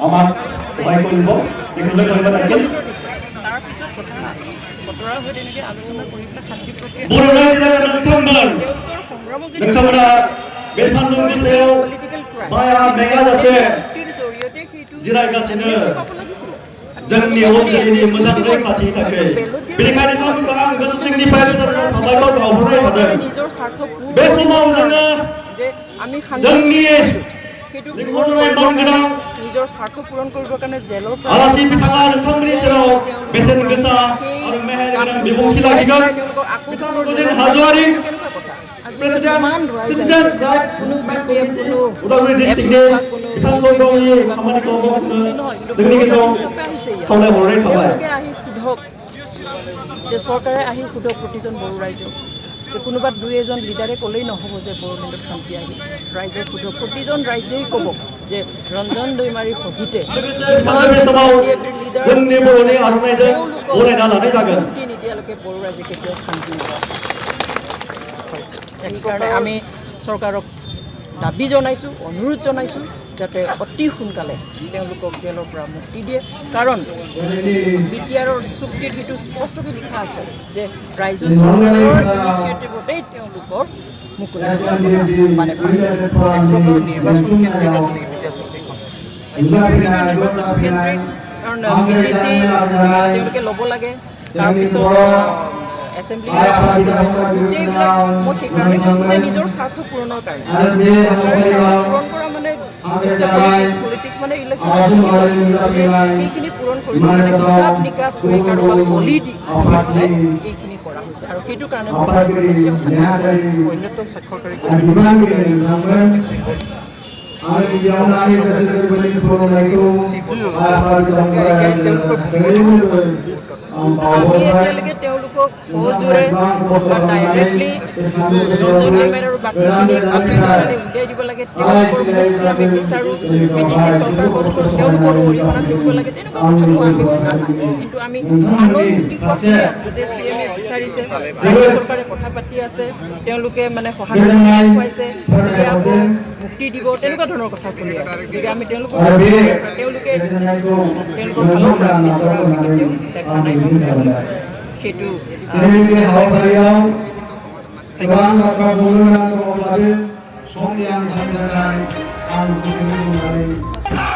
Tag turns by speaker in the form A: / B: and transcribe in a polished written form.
A: আমাক সহায় কৰিব এইখনলৈ ধন্যবাদ থাকিল बर' रायजो नोंथांमोना बे सान्दुं गोसायाव बाया मेङाजासे जिरायगासिनो जोंनि ओनसोलनि मोजां रैखाथिनि थाखाय बेनिखायनो नोंथांमोनखौ आं गोसो सिंनिफ्राय रोजा रोजा साबायखर बावहरनाय थादों बे समाव जोङो जोंनि लिंहरनाय मानगोनां
B: নিজৰ স্বাৰ্থ পূৰণ কৰিবৰ কাৰণে জেলৰ
A: आलासि बिथाङा नोंथांमोननि सेराव बेसेन गोसा आरो मेहेर गोनां बिबुंथि लाखिगोन बिथां अजेन हाज'वारि president citizens right movement committee Udalguri डिस्ट्रिक्टनि बिथांखौ गावनि खामानिखौ मावनो जोंनि गेजेराव खावलायहरनाय थाबाय
B: যে চৰকাৰে আহি সোধক প্ৰতিজন বড়ো ৰাইজক যে কোনোবা দুই এজন লিডাৰে ক'লেই নহ'ব যে বড়োলেণ্ডত শান্তি আহিল ৰাইজক সোধক প্ৰতিজন ৰাইজেই ক'ব যে ৰঞ্জন দৈমাৰীৰ সহিতে
A: जोंनि बर'नि आर'नाइजों बरायना लानाय जागोन
B: নিদিয়ালৈকে বড়ো ৰাইজে কেতিয়াও শান্তি নাপায় সেইকাৰণে আমি চৰকাৰক দাবী জনাইছোঁ অনুৰোধ জনাইছোঁ যাতে অতি সোনকালে তেওঁলোকক জেলৰ পৰা মুক্তি দিয়ে কাৰণ বিটিআৰৰ চুক্তিত সেইটো স্পষ্টকৈ লিখা আছে যে ৰাজ্য চৰকাৰৰ ইনিচিয়েটিভতেই তেওঁলোকৰ মুকলি মানে নিৰ্বাচন কেন্দ্ৰিক কাৰণ তেওঁলোকে ল'ব লাগে তাৰপিছত এছেম্বলি গোটেইবিলাক মই সেইকাৰণে কৈছোঁ যে নিজৰ স্বাৰ্থ পূৰণৰ কাৰণে চৰকাৰে স্বাৰ্থ পূৰণ কৰা মানে পলিটিক্স মানে ইলেকশ্যন সেইখিনি পূৰণ কৰিব কাৰণে হিচাপ নিকাচ কৰি কাৰোবাক বলি দি এইখিনি কৰা হৈছে আৰু সেইটো কাৰণে অন্যতম স্বাক্ষৰকাৰী
A: आं गिबियावनो आंनि गोसो गोरबोनि खुलुमनायखौ
B: এতিয়ালৈকে তেওঁলোকক সহযোৰে ডাইৰেক্টলি ৰঞ্জন দৈমাৰী আৰু বাকীখিনি উলিয়াই দিব লাগে তেওঁলোকৰ মুক্তি আমি বিচাৰোঁ BTC চৰকাৰ গঠনত তেওঁলোকৰ অৰিহণা থাকিব লাগে তেনেকুৱা কথাবোৰ আমি ভবা নাই কিন্তু আমি আনৰ মুক্তি প্ৰক্ৰিয়া আছোঁ যে CMA বিচাৰিছে ৰাজ্য চৰকাৰে কথা পাতি আছে তেওঁলোকে মানে সহানুভূতি দেখুৱাইছে এতিয়া আকৌ মুক্তি দিব তেনেকুৱা ধৰণৰ কথা শুনি আছে গতিকে আমি তেওঁলোকৰ ফালৰ পৰা বিচৰা আমি কেতিয়াও দেখা নাই সেইটো
A: गोबां बाथ्रा बुंनो गोनां दङब्लाबो समनि आंखालनि थाखाय आं बुंनो होननानै